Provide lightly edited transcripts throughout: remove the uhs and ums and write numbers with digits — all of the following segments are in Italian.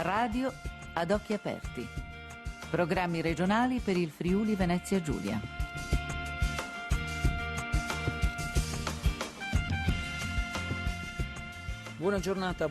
Radio ad occhi aperti. Programmi regionali per il Friuli Venezia Giulia. Buona giornata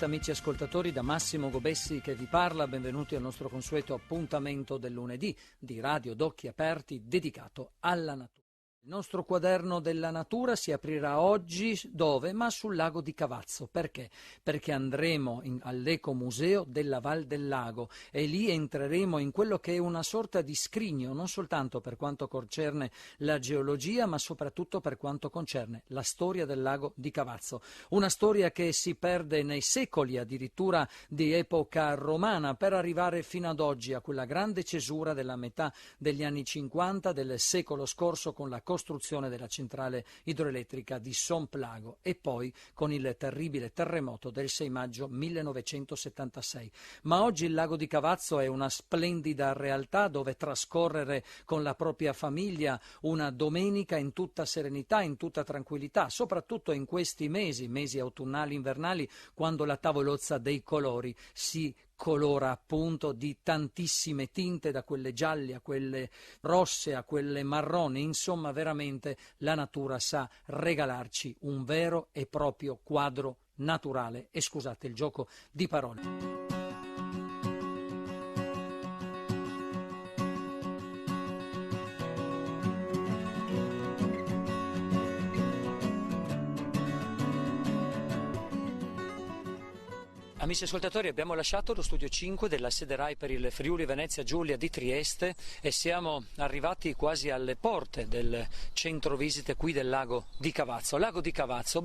amici ascoltatori, da Massimo Gobessi che vi parla. Benvenuti al nostro consueto appuntamento del lunedì di Radio ad occhi aperti dedicato alla natura. Il nostro quaderno della natura si aprirà oggi dove? Ma sul lago di Cavazzo. Perché? Perché andremo all'Ecomuseo della Val del Lago e lì entreremo in quello che è una sorta di scrigno, non soltanto per quanto concerne la geologia, ma soprattutto per quanto concerne la storia del lago di Cavazzo. Una storia che si perde nei secoli, addirittura di epoca romana, per arrivare fino ad oggi a quella grande cesura della metà degli anni 50 del secolo scorso con la costruzione della centrale idroelettrica di Somplago e poi con il terribile terremoto del 6 maggio 1976. Ma oggi il lago di Cavazzo è una splendida realtà dove trascorrere con la propria famiglia una domenica in tutta serenità, in tutta tranquillità, soprattutto in questi mesi autunnali, invernali, quando la tavolozza dei colori si colora appunto di tantissime tinte, da quelle gialle a quelle rosse a quelle marroni. Insomma, veramente la natura sa regalarci un vero e proprio quadro naturale, e scusate il gioco di parole. Amici ascoltatori, abbiamo lasciato lo studio 5 della sede RAI per il Friuli Venezia Giulia di Trieste e siamo arrivati quasi alle porte del centro visite qui del lago di Cavazzo. Lago di Cavazzo,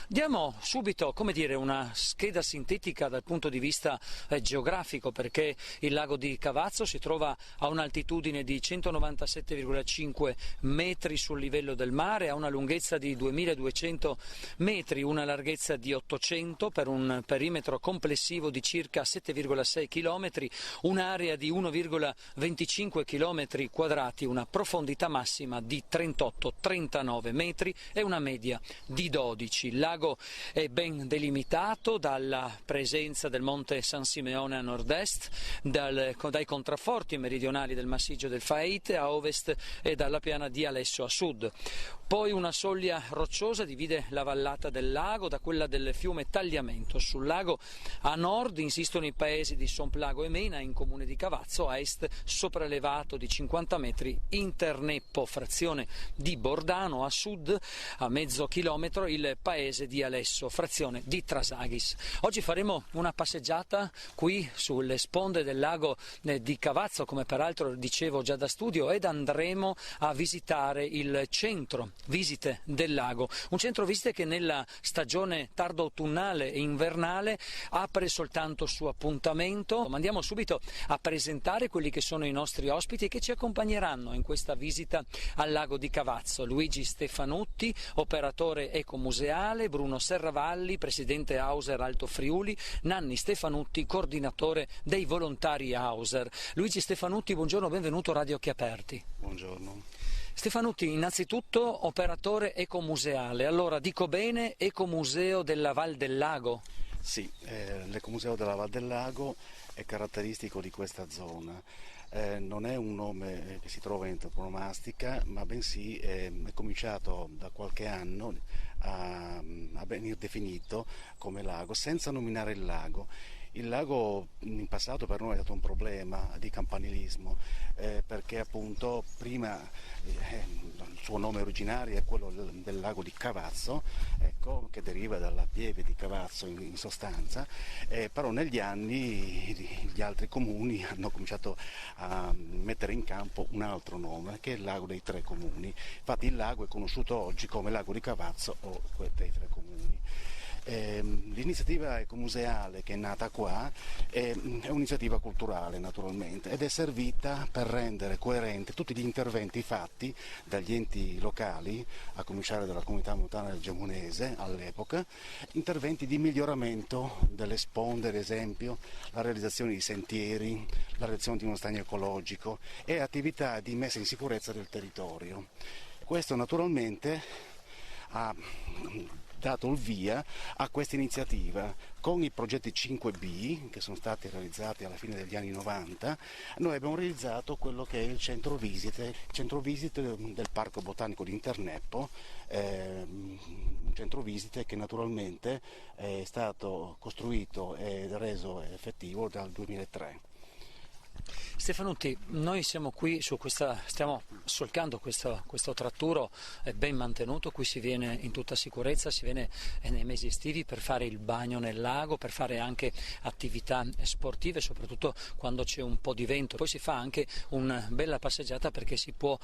diamo subito, una scheda sintetica dal punto di vista geografico, perché il lago di Cavazzo si trova a un'altitudine di 197,5 metri sul livello del mare, ha una lunghezza di 2200 metri, una larghezza di 800 per un perimetro complessivo di circa 7,6 km, un'area di 1,25 km quadrati, una profondità massima di 38-39 metri e una media di 12. Il lago è ben delimitato dalla presenza del monte San Simeone a nord-est, dai contrafforti meridionali del massiccio del Faite a ovest e dalla piana di Alesso a sud. Poi una soglia rocciosa divide la vallata del lago da quella del fiume Tagliamento. Sul lago a nord insistono i paesi di Somplago e Mena in comune di Cavazzo, a est sopraelevato di 50 metri Interneppo, frazione di Bordano, a sud a mezzo chilometro il paese di Alesso, frazione di Trasaghis. Oggi faremo una passeggiata qui sulle sponde del lago di Cavazzo, come peraltro dicevo già da studio, ed andremo a visitare il centro visite del lago, un centro visite che nella stagione tardo autunnale e invernale apre soltanto su appuntamento. Ma andiamo subito a presentare quelli che sono i nostri ospiti che ci accompagneranno in questa visita al lago di Cavazzo. Luigi Stefanutti, operatore ecomuseale, Bruno Serravalli, presidente Auser Alto Friuli, Nanni Stefanutti, coordinatore dei volontari Auser. Luigi Stefanutti, buongiorno, benvenuto a Radio Occhi Aperti. Buongiorno. Stefanutti, innanzitutto operatore ecomuseale, allora dico bene, Ecomuseo della Val del Lago? Sì, l'Ecomuseo della Val del Lago è caratteristico di questa zona. Non è un nome che si trova in toponomastica, ma bensì è cominciato da qualche anno a venire definito come lago, senza nominare il lago. Il lago in passato per noi è stato un problema di campanilismo, perché appunto prima il suo nome originario è quello del lago di Cavazzo, ecco, che deriva dalla pieve di Cavazzo in sostanza, però negli anni gli altri comuni hanno cominciato a mettere in campo un altro nome, che è il lago dei tre comuni. Infatti il lago è conosciuto oggi come lago di Cavazzo o dei tre comuni. L'iniziativa ecomuseale che è nata qua è un'iniziativa culturale naturalmente ed è servita per rendere coerente tutti gli interventi fatti dagli enti locali, a cominciare dalla comunità montana del Gemonese all'epoca, interventi di miglioramento delle sponde, ad esempio la realizzazione di sentieri, la realizzazione di uno stagno ecologico e attività di messa in sicurezza del territorio. Questo naturalmente ha dato il via a questa iniziativa. Con i progetti 5B, che sono stati realizzati alla fine degli anni 90, noi abbiamo realizzato quello che è il centro visite del Parco Botanico di Interneppo, un centro visite che naturalmente è stato costruito e reso effettivo dal 2003. Stefanutti, noi siamo qui stiamo solcando questo tratturo ben mantenuto, qui si viene in tutta sicurezza, si viene nei mesi estivi per fare il bagno nel lago, per fare anche attività sportive, soprattutto quando c'è un po' di vento. Poi si fa anche una bella passeggiata perché si può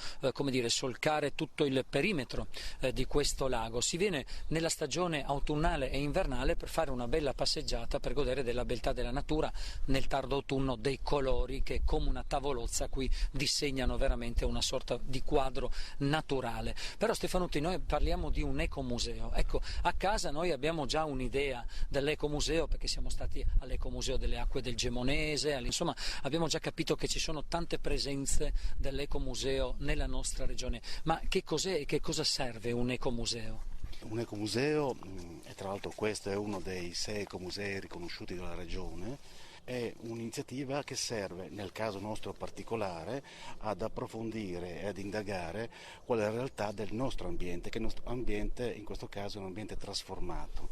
solcare tutto il perimetro di questo lago. Si viene nella stagione autunnale e invernale per fare una bella passeggiata, per godere della beltà della natura, nel tardo autunno dei colori che come una tavolozza qui disegnano veramente una sorta di quadro naturale. Però Stefanutti, noi parliamo di un ecomuseo. Ecco, a casa noi abbiamo già un'idea dell'ecomuseo perché siamo stati all'ecomuseo delle acque del Gemonese, insomma abbiamo già capito che ci sono tante presenze dell'ecomuseo nella nostra regione. Ma che cos'è e che cosa serve un ecomuseo? Un ecomuseo, e tra l'altro questo è uno dei 6 ecomusei riconosciuti dalla regione, è un'iniziativa che serve, nel caso nostro particolare, ad approfondire e ad indagare qual è la realtà del nostro ambiente, che il nostro ambiente in questo caso è un ambiente trasformato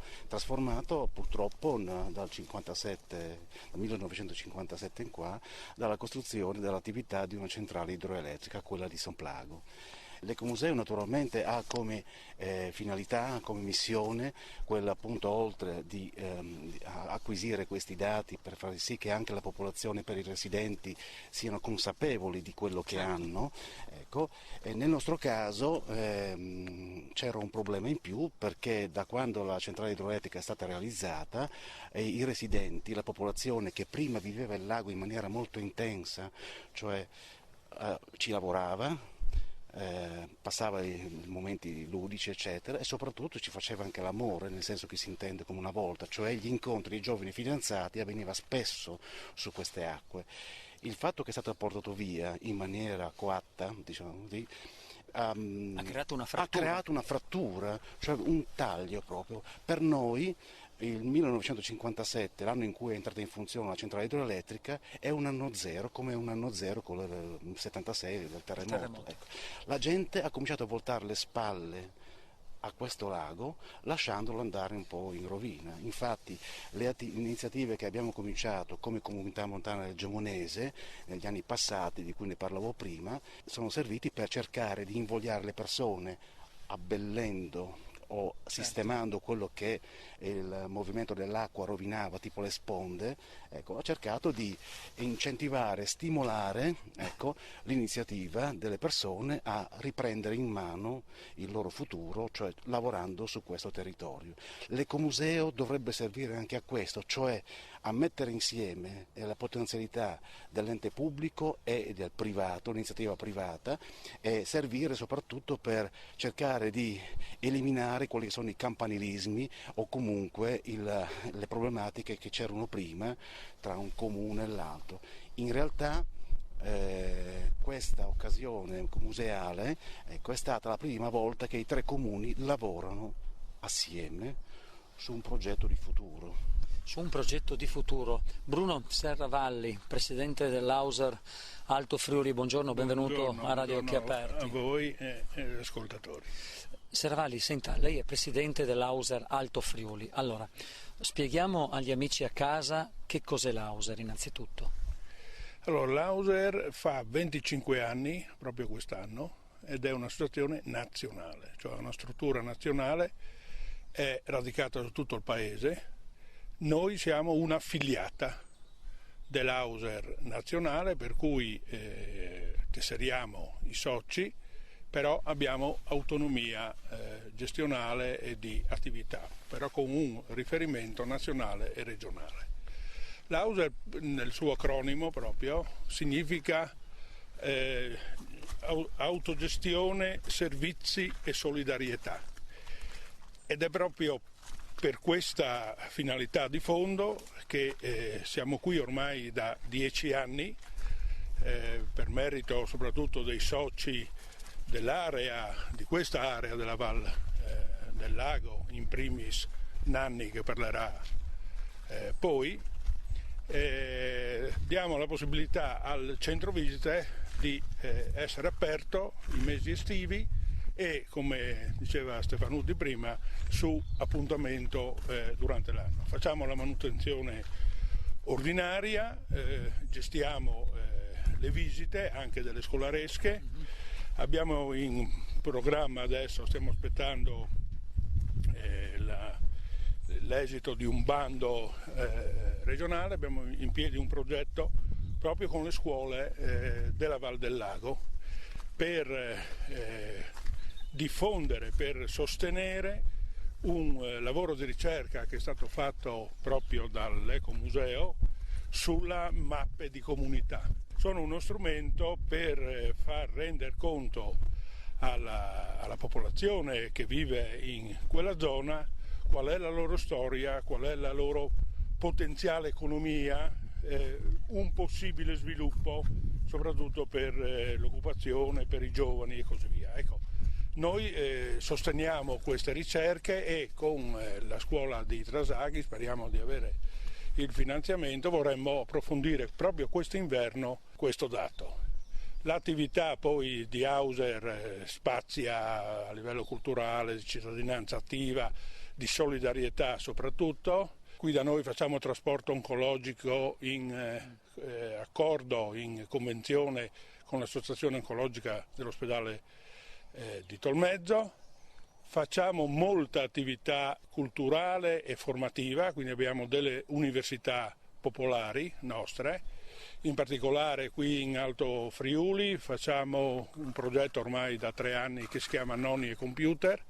purtroppo dal 1957 in qua, dalla costruzione dell'attività di una centrale idroelettrica, quella di San Plago. L'ecomuseo naturalmente ha come finalità, come missione, quella appunto oltre di acquisire questi dati per far sì che anche la popolazione, per i residenti, siano consapevoli di quello che hanno. Ecco. Nel nostro caso c'era un problema in più perché da quando la centrale idroelettrica è stata realizzata i residenti, la popolazione che prima viveva il lago in maniera molto intensa, cioè ci lavorava, passava i momenti ludici eccetera e soprattutto ci faceva anche l'amore, nel senso che si intende come una volta, cioè gli incontri dei giovani fidanzati avveniva spesso su queste acque. Il fatto che è stato portato via in maniera coatta, diciamo così, ha creato una frattura, cioè un taglio proprio. Per noi il 1957, l'anno in cui è entrata in funzione la centrale idroelettrica, è un anno zero, come un anno zero con il 76 del terremoto. Ecco. La gente ha cominciato a voltare le spalle a questo lago lasciandolo andare un po' in rovina. Infatti le iniziative che abbiamo cominciato come Comunità Montana del Gemonese negli anni passati, di cui ne parlavo prima, sono serviti per cercare di invogliare le persone abbellendo o sistemando quello che il movimento dell'acqua rovinava, tipo le sponde. Ecco, ha cercato di incentivare, stimolare l'iniziativa delle persone a riprendere in mano il loro futuro, cioè lavorando su questo territorio. L'ecomuseo dovrebbe servire anche a questo, cioè a mettere insieme la potenzialità dell'ente pubblico e del privato, l'iniziativa privata, e servire soprattutto per cercare di eliminare quelli che sono i campanilismi o comunque le problematiche che c'erano prima tra un comune e l'altro. In realtà questa occasione museale è stata la prima volta che i 3 comuni lavorano assieme su un progetto di futuro. Su un progetto di futuro. Bruno Serravalli, presidente dell'Auser Alto Friuli, buongiorno, benvenuto a Radio Occhi Aperti. A voi e agli ascoltatori. Serravalli, senta, lei è presidente dell'Auser Alto Friuli. Allora, spieghiamo agli amici a casa che cos'è l'Auser innanzitutto. Allora, l'Auser fa 25 anni, proprio quest'anno, ed è un'associazione nazionale, cioè una struttura nazionale, è radicata su tutto il paese. Noi siamo un'affiliata dell'Auser nazionale, per cui tesseriamo i soci, però abbiamo autonomia gestionale e di attività, però con un riferimento nazionale e regionale. L'Auser, nel suo acronimo proprio, significa autogestione, servizi e solidarietà, ed è proprio per questa finalità di fondo che siamo qui ormai da 10 anni, per merito soprattutto dei soci dell'area, di questa area della Val del lago, in primis Nanni che parlerà poi. Diamo la possibilità al centro visite di essere aperto i mesi estivi e, come diceva Stefanutti prima, su appuntamento durante l'anno. Facciamo la manutenzione ordinaria, gestiamo le visite anche delle scolaresche. Abbiamo in programma adesso, stiamo aspettando l'esito di un bando regionale, abbiamo in piedi un progetto proprio con le scuole della Val del Lago per diffondere, per sostenere un lavoro di ricerca che è stato fatto proprio dall'Ecomuseo sulla mappe di comunità. Sono uno strumento per far rendere conto alla popolazione che vive in quella zona qual è la loro storia, qual è la loro potenziale economia, un possibile sviluppo soprattutto per l'occupazione, per i giovani e così via. Ecco, noi sosteniamo queste ricerche e con la scuola di Trasaghi, speriamo di avere il finanziamento, vorremmo approfondire proprio quest'inverno questo dato. L'attività poi di Hauser spazia a livello culturale, di cittadinanza attiva, di solidarietà soprattutto. Qui da noi facciamo trasporto oncologico in accordo, in convenzione con l'Associazione Oncologica dell'ospedale di Tolmezzo. Facciamo molta attività culturale e formativa, quindi abbiamo delle università popolari nostre, in particolare qui in Alto Friuli facciamo un progetto ormai da 3 anni che si chiama Nonni e Computer,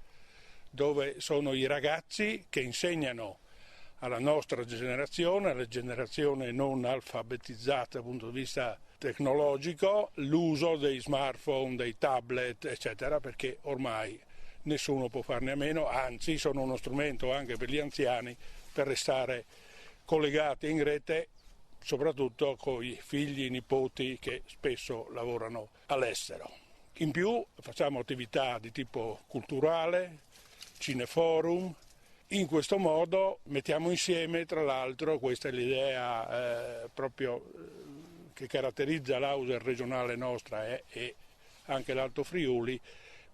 dove sono i ragazzi che insegnano alla nostra generazione, alle generazioni non alfabetizzate dal punto di vista tecnologico, l'uso dei smartphone, dei tablet, eccetera, perché ormai nessuno può farne a meno, anzi sono uno strumento anche per gli anziani per restare collegati in rete, soprattutto con i figli e nipoti che spesso lavorano all'estero. In più facciamo attività di tipo culturale, cineforum. In questo modo mettiamo insieme, tra l'altro, questa è l'idea proprio che caratterizza l'Hauser regionale nostra e anche l'Alto Friuli,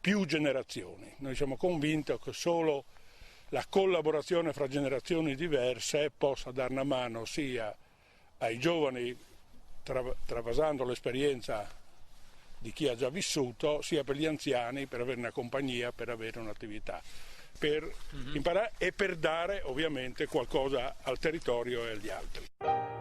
più generazioni. Noi siamo convinti che solo la collaborazione fra generazioni diverse possa dare una mano sia ai giovani, travasando l'esperienza di chi ha già vissuto, sia per gli anziani, per avere una compagnia, per avere un'attività, per imparare e per dare ovviamente qualcosa al territorio e agli altri.